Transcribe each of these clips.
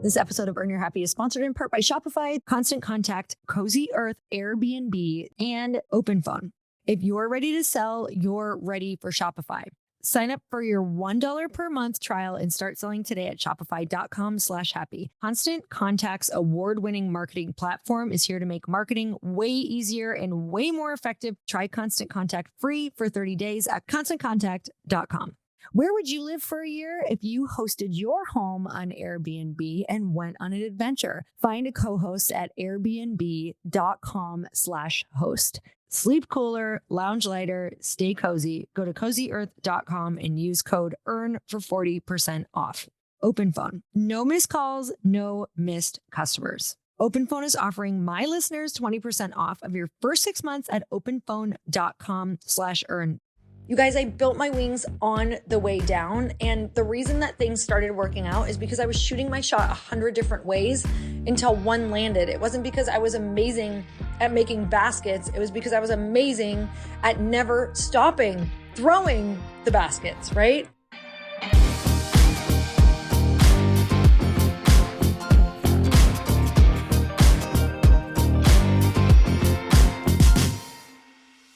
This episode of Earn Your Happy is sponsored in part by Shopify, Constant Contact, Cozy Earth, Airbnb, and OpenPhone. If you're ready to sell, you're ready for Shopify. Sign up for your $1 per month trial and start selling today at shopify.com/happy. Constant Contact's award-winning marketing platform is here to make marketing way easier and way more effective. Try Constant Contact free for 30 days at constantcontact.com. Where would you live for a year if you hosted your home on Airbnb and went on an adventure? Find a co-host at airbnb.com/host. Sleep cooler, lounge lighter, stay cozy. Go to cozyearth.com and use code EARN for 40% off. OpenPhone. No missed calls, no missed customers. OpenPhone is offering my listeners 20% off of your first 6 months at openphone.com/earn. You guys, I built my wings on the way down. And the reason that things started working out is because I was shooting my shot 100 different ways until one landed. It wasn't because I was amazing at making baskets. It was because I was amazing at never stopping throwing the baskets, right?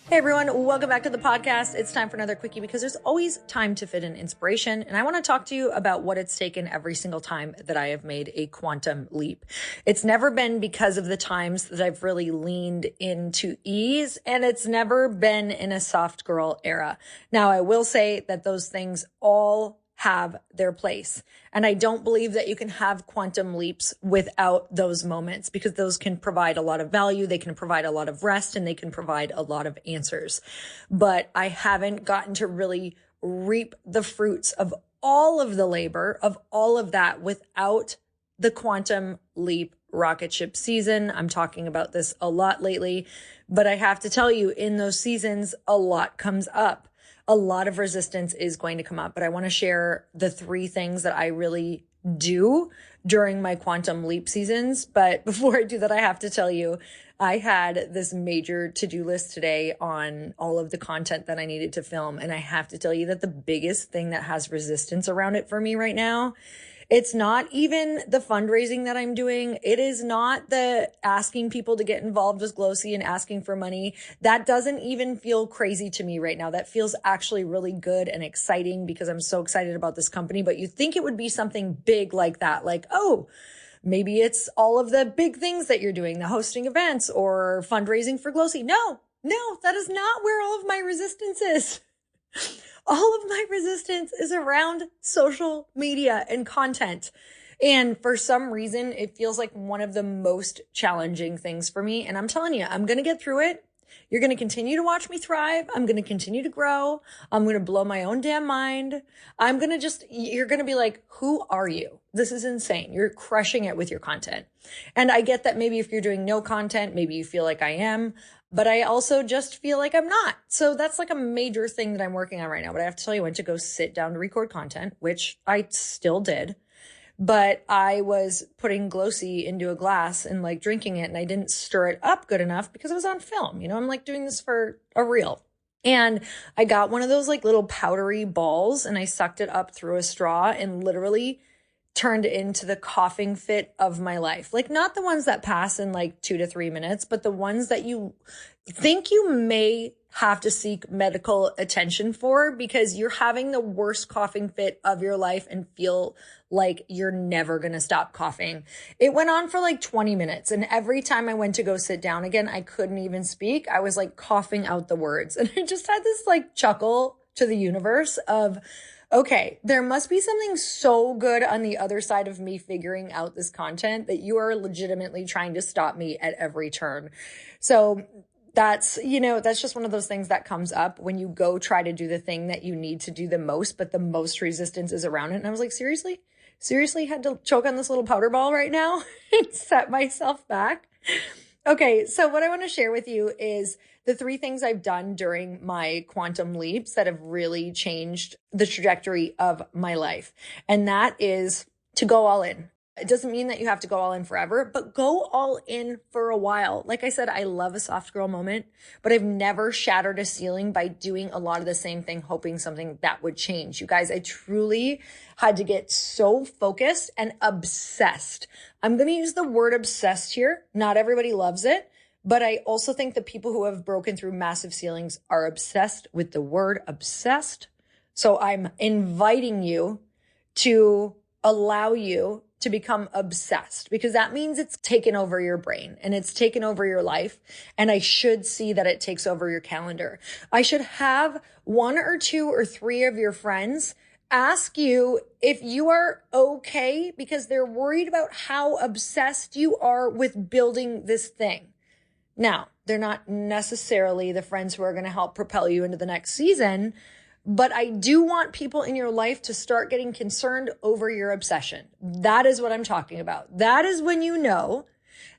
Hey everyone, welcome back to the podcast. It's time for another quickie because there's always time to fit in inspiration. And I want to talk to you about what it's taken every single time that I have made a quantum leap. It's never been because of the times that I've really leaned into ease, and it's never been in a soft girl era. Now, I will say that those things all have their place. And I don't believe that you can have quantum leaps without those moments, because those can provide a lot of value. They can provide a lot of rest, and they can provide a lot of answers. But I haven't gotten to really reap the fruits of all of the labor of all of that without the quantum leap rocket ship season. I'm talking about this a lot lately, but I have to tell you, in those seasons, a lot comes up. A lot of resistance is going to come up, but I want to share the 3 things that I really do during my quantum leap seasons. But before I do that, I have to tell you, I had this major to-do list today on all of the content that I needed to film. And I have to tell you that the biggest thing that has resistance around it for me right now, it's not even the fundraising that I'm doing. It is not the asking people to get involved with Glossy and asking for money. That doesn't even feel crazy to me right now. That feels actually really good and exciting because I'm so excited about this company. But you think it would be something big like that, like, oh, maybe it's all of the big things that you're doing, the hosting events or fundraising for Glossy. No, that is not where all of my resistance is. All of my resistance is around social media and content. And for some reason, it feels like one of the most challenging things for me. And I'm telling you, I'm going to get through it. You're going to continue to watch me thrive. I'm going to continue to grow. I'm going to blow my own damn mind. You're going to be like, who are you? This is insane. You're crushing it with your content. And I get that maybe if you're doing no content, maybe you feel like I am. But I also just feel like I'm not. So that's like a major thing that I'm working on right now. But I have to tell you, I went to go sit down to record content, which I still did. But I was putting Glossy into a glass and like drinking it, and I didn't stir it up good enough because it was on film. You know, I'm like doing this for a reel. And I got one of those like little powdery balls and I sucked it up through a straw and literally turned into the coughing fit of my life. Like not the ones that pass in like 2 to 3 minutes, but the ones that you think you may have to seek medical attention for because you're having the worst coughing fit of your life and feel like you're never going to stop coughing. It went on for like 20 minutes. And every time I went to go sit down again, I couldn't even speak. I was like coughing out the words. And I just had this like chuckle to the universe of, okay, there must be something so good on the other side of me figuring out this content that you are legitimately trying to stop me at every turn. So that's just one of those things that comes up when you go try to do the thing that you need to do the most, but the most resistance is around it. And I was like, seriously had to choke on this little powder ball right now and set myself back. Okay, so what I want to share with you is the 3 things I've done during my quantum leaps that have really changed the trajectory of my life. And that is to go all in. It doesn't mean that you have to go all in forever, but go all in for a while. Like I said, I love a soft girl moment, but I've never shattered a ceiling by doing a lot of the same thing, hoping something that would change. You guys, I truly had to get so focused and obsessed. I'm going to use the word obsessed here. Not everybody loves it, but I also think the people who have broken through massive ceilings are obsessed with the word obsessed. So I'm inviting you to allow you to become obsessed, because that means it's taken over your brain and it's taken over your life. And I should see that it takes over your calendar. I should have 1 or 2 or 3 of your friends ask you if you are okay, because they're worried about how obsessed you are with building this thing. Now, they're not necessarily the friends who are going to help propel you into the next season, but I do want people in your life to start getting concerned over your obsession. That is what I'm talking about. That is when you know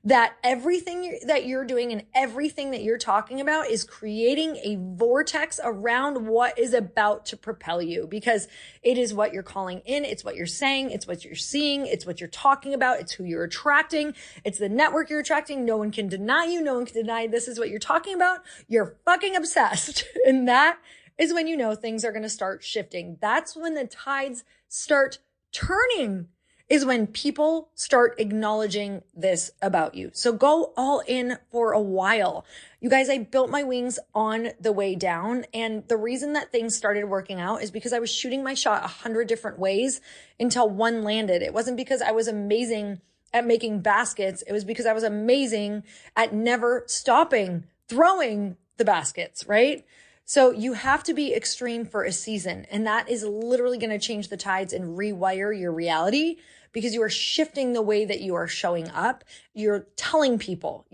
that everything that you're doing and everything that you're talking about is creating a vortex around what is about to propel you, because it is what you're calling in. It's what you're saying. It's what you're seeing. It's what you're talking about. It's who you're attracting. It's the network you're attracting. No one can deny you. No one can deny this is what you're talking about. You're fucking obsessed. And that is when you know things are going to start shifting. That's when the tides start turning, is when people start acknowledging this about you. So go all in for a while. You guys, I built my wings on the way down. And the reason that things started working out is because I was shooting my shot 100 different ways until one landed. It wasn't because I was amazing at making baskets. It was because I was amazing at never stopping throwing the baskets, right? So you have to be extreme for a season, and that is literally going to change the tides and rewire your reality, because you are shifting the way that you are showing up. You're telling people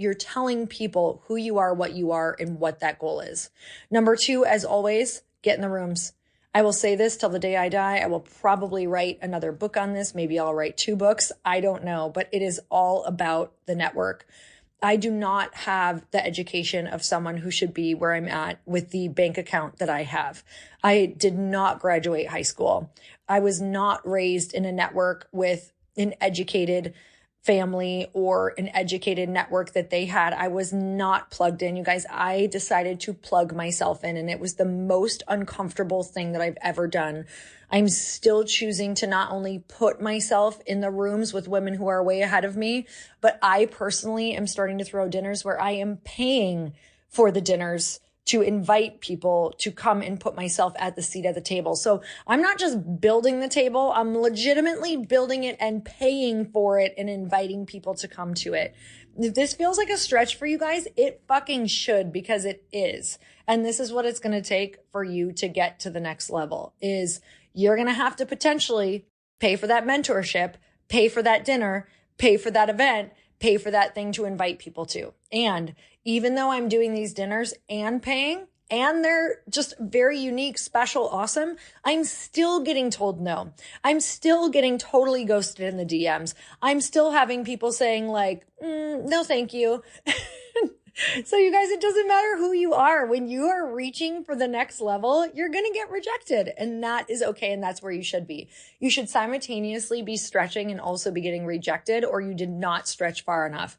who you are, what you are, and what that goal is. Number 2, as always, get in the rooms. I will say this till the day I die. I will probably write another book on this. Maybe I'll write 2 books. I don't know, but it is all about the network. I do not have the education of someone who should be where I'm at with the bank account that I have. I did not graduate high school. I was not raised in a network with an educated family or an educated network that they had. I was not plugged in. You guys, I decided to plug myself in, and it was the most uncomfortable thing that I've ever done. I'm still choosing to not only put myself in the rooms with women who are way ahead of me, but I personally am starting to throw dinners where I am paying for the dinners to invite people to come and put myself at the seat at the table. So I'm not just building the table, I'm legitimately building it and paying for it and inviting people to come to it. If this feels like a stretch for you guys, it fucking should, because it is. And this is what it's going to take for you to get to the next level, is you're going to have to potentially pay for that mentorship, pay for that dinner, pay for that event, pay for that thing to invite people to. And even though I'm doing these dinners and paying, and they're just very unique, special, awesome, I'm still getting told no. I'm still getting totally ghosted in the DMs. I'm still having people saying like, no, thank you. So you guys, it doesn't matter who you are. When you are reaching for the next level, you're going to get rejected, and that is okay. And that's where you should be. You should simultaneously be stretching and also be getting rejected, or you did not stretch far enough.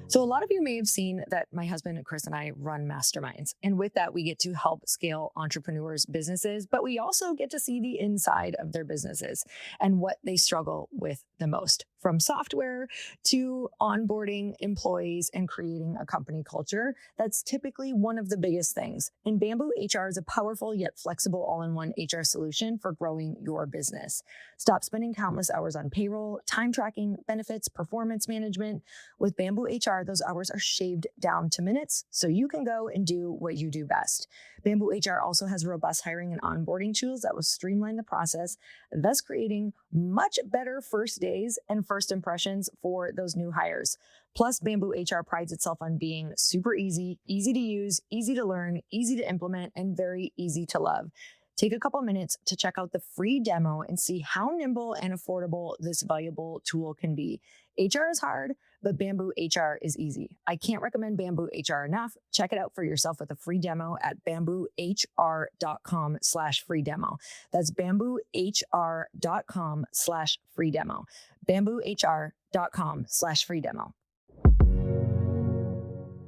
So a lot of you may have seen that my husband, Chris, and I run masterminds. And with that, we get to help scale entrepreneurs' businesses, but we also get to see the inside of their businesses and what they struggle with the most, from software to onboarding employees and creating a company culture. That's typically one of the biggest things. And Bamboo HR is a powerful yet flexible all-in-one HR solution for growing your business. Stop spending countless hours on payroll, time tracking, benefits, performance management. With Bamboo HR, those hours are shaved down to minutes, so you can go and do what you do best. Bamboo HR also has robust hiring and onboarding tools that will streamline the process, thus creating much better first days and first impressions for those new hires. Plus, Bamboo HR prides itself on being super easy, easy to use, easy to learn, easy to implement, and very easy to love. Take a couple minutes to check out the free demo and see how nimble and affordable this valuable tool can be. HR is hard, but Bamboo HR is easy. I can't recommend Bamboo HR enough. Check it out for yourself with a free demo at bamboohr.com/free demo. That's bamboohr.com/free demo. bamboohr.com/free demo.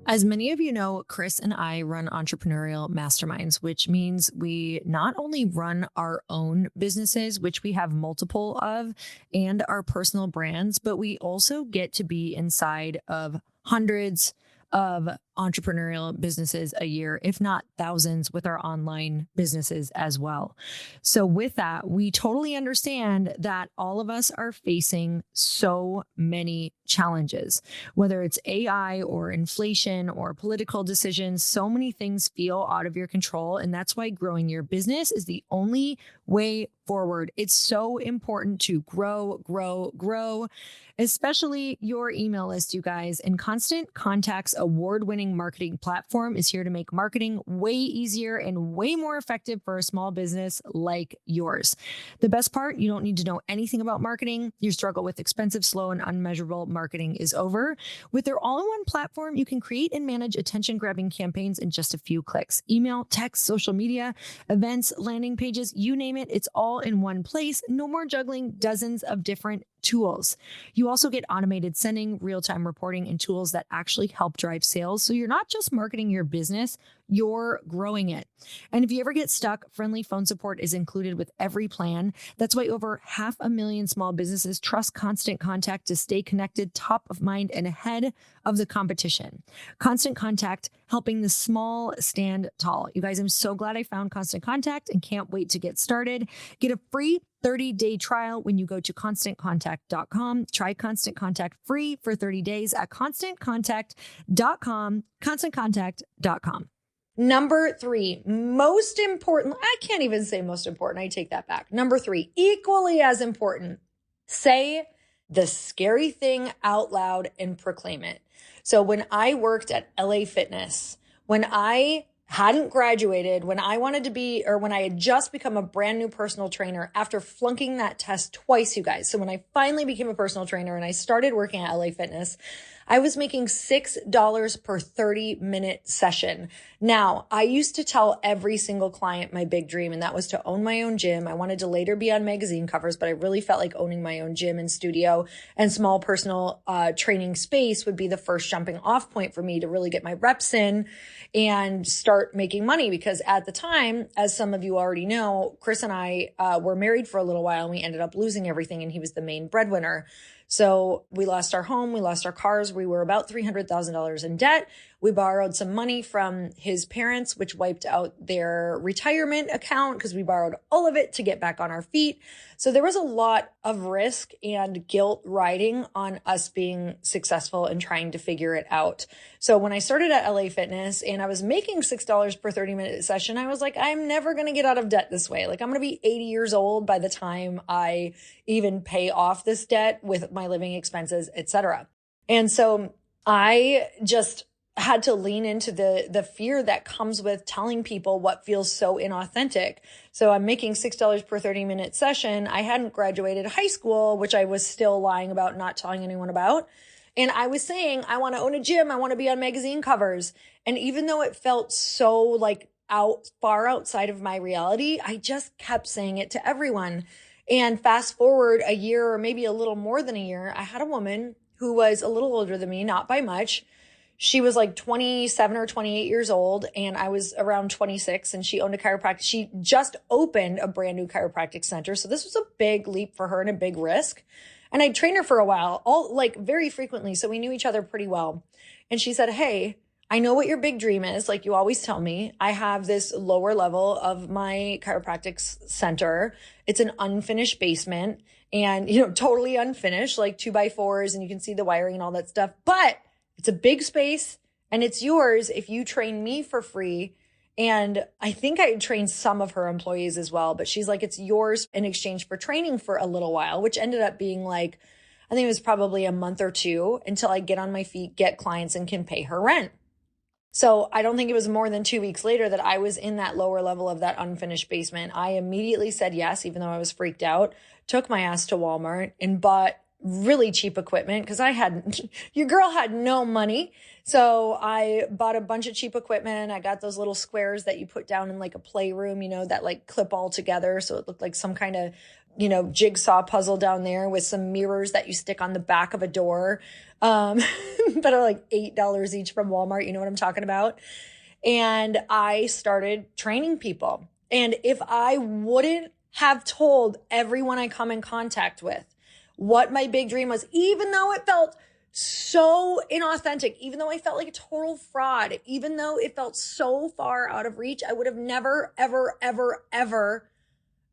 As many of you know, Chris and I run entrepreneurial masterminds, which means we not only run our own businesses, which we have multiple of, and our personal brands, but we also get to be inside of hundreds of entrepreneurial businesses a year, if not thousands, with our online businesses as well. So with that, we totally understand that all of us are facing so many challenges, whether it's AI or inflation or political decisions. So many things feel out of your control. And that's why growing your business is the only way forward. It's so important to grow, especially your email list, you guys. And Constant Contact's award-winning marketing platform is here to make marketing way easier and way more effective for a small business like yours. The best part, you don't need to know anything about marketing. Your struggle with expensive, slow, and unmeasurable marketing is over. With their all-in-one platform, you can create and manage attention-grabbing campaigns in just a few clicks. Email, text, social media, events, landing pages, you name it, it's all in one place. No more juggling dozens of different tools. You also get automated sending, real-time reporting, and tools that actually help drive sales. So you're not just marketing your business, you're growing it. And if you ever get stuck, friendly phone support is included with every plan. That's why over 500,000 small businesses trust Constant Contact to stay connected, top of mind, and ahead of the competition. Constant Contact, helping the small stand tall. You guys, I'm so glad I found Constant Contact and can't wait to get started. Get a free 30-day trial when you go to ConstantContact.com. Try Constant Contact free for 30 days at ConstantContact.com, ConstantContact.com. Number 3, most important. I can't even say most important. I take that back. Number 3, equally as important. Say the scary thing out loud and proclaim it. So when I worked at LA Fitness, when I hadn't graduated, when I wanted to be, or when I had just become a brand new personal trainer after flunking that test twice, you guys. So when I finally became a personal trainer and I started working at LA Fitness, I was making $6 per 30-minute session. Now, I used to tell every single client my big dream, and that was to own my own gym. I wanted to later be on magazine covers, but I really felt like owning my own gym and studio and small personal training space would be the first jumping off point for me to really get my reps in and start making money. Because at the time, as some of you already know, Chris and I were married for a little while and we ended up losing everything, and he was the main breadwinner. So we lost our home, we lost our cars. We were about $300,000 in debt. We borrowed some money from his parents, which wiped out their retirement account because we borrowed all of it to get back on our feet. So there was a lot of risk and guilt riding on us being successful and trying to figure it out. So when I started at LA Fitness and I was making $6 per 30-minute session, I was like, I'm never going to get out of debt this way. Like, I'm going to be 80 years old by the time I even pay off this debt with my living expenses, etc. And so I just had to lean into the fear that comes with telling people what feels so inauthentic. So I'm making $6 per 30-minute session. I hadn't graduated high school, which I was still lying about, not telling anyone about. And I was saying, I want to own a gym. I want to be on magazine covers. And even though it felt so like far outside of my reality, I just kept saying it to everyone. And fast forward a year or maybe a little more than a year, I had a woman who was a little older than me, not by much. She was like 27 or 28 years old, and I was around 26, and she owned a chiropractic. She just opened a brand new chiropractic center. So this was a big leap for her and a big risk. And I trained her for a while, very frequently. So we knew each other pretty well. And she said, hey, I know what your big dream is. Like you always tell me, I have this lower level of my chiropractic center. It's an unfinished basement and, totally unfinished, like 2x4s, and you can see the wiring and all that stuff. But it's a big space and it's yours if you train me for free. And I think I trained some of her employees as well, but she's like, it's yours in exchange for training for a little while, which ended up being like, I think it was probably a month or two until I get on my feet, get clients, and can pay her rent. So I don't think it was more than 2 weeks later that I was in that lower level of that unfinished basement. I immediately said yes, even though I was freaked out, took my ass to Walmart and bought really cheap equipment because your girl had no money. So I bought a bunch of cheap equipment. I got those little squares that you put down in like a playroom, that like clip all together. So it looked like some kind of, jigsaw puzzle down there with some mirrors that you stick on the back of a door, that are like $8 each from Walmart. You know what I'm talking about? And I started training people. And if I wouldn't have told everyone I come in contact with what my big dream was, even though it felt so inauthentic, even though I felt like a total fraud, even though it felt so far out of reach, I would have never, ever, ever, ever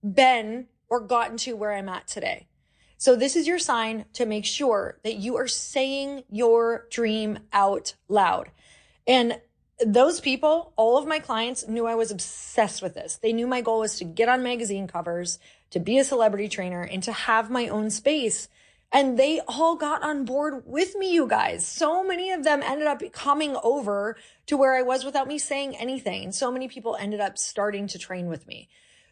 been or gotten to where I'm at today. So this is your sign to make sure that you are saying your dream out loud. And those people, all of my clients, knew I was obsessed with this. They knew my goal was to get on magazine covers, to be a celebrity trainer, and to have my own space. And they all got on board with me, you guys. So many of them ended up coming over to where I was without me saying anything. And so many people ended up starting to train with me.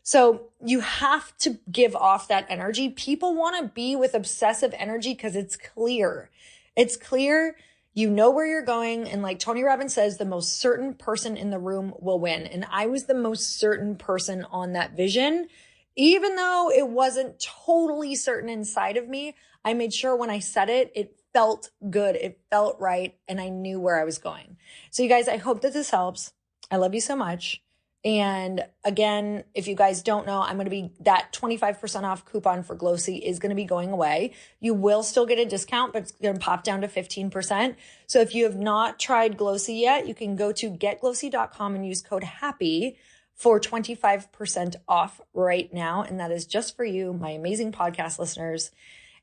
So you have to give off that energy. People want to be with obsessive energy because it's clear. It's clear. You know where you're going. And like Tony Robbins says, the most certain person in the room will win. And I was the most certain person on that vision. Even though it wasn't totally certain inside of me, I made sure when I said it, it felt good. It felt right. And I knew where I was going. So you guys, I hope that this helps. I love you so much. And again, if you guys don't know, that 25% off coupon for Glossy is going to be going away. You will still get a discount, but it's going to pop down to 15%. So if you have not tried Glossy yet, you can go to getglossy.com and use code HAPPY for 25% off right now. And that is just for you, my amazing podcast listeners.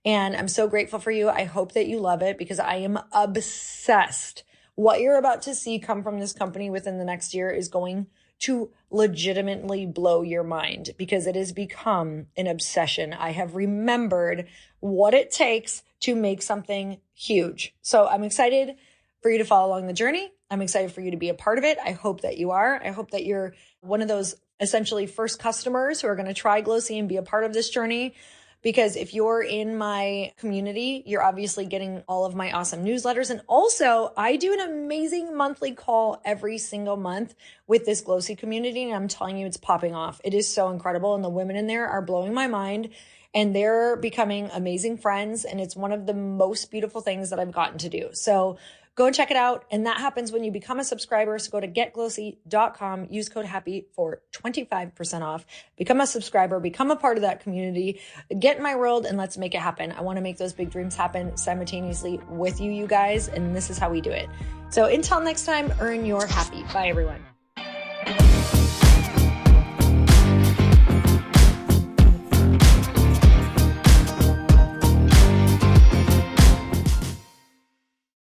And I'm so grateful for you. I hope that you love it because I am obsessed. What you're about to see come from this company within the next year is going to legitimately blow your mind because it has become an obsession. I have remembered what it takes to make something huge. So I'm excited for you to follow along the journey. I'm excited for you to be a part of it. I hope that you are. I hope that you're one of those essentially first customers who are going to try Glossy and be a part of this journey. Because if you're in my community, you're obviously getting all of my awesome newsletters. And also, I do an amazing monthly call every single month with this Glossy community. And I'm telling you, it's popping off. It is so incredible. And the women in there are blowing my mind. And they're becoming amazing friends. And it's one of the most beautiful things that I've gotten to do. So go and check it out. And that happens when you become a subscriber. So go to getglossy.com, use code HAPPY for 25% off. Become a subscriber, become a part of that community, get in my world, and let's make it happen. I want to make those big dreams happen simultaneously with you, you guys. And this is how we do it. So until next time, earn your happy. Bye, everyone.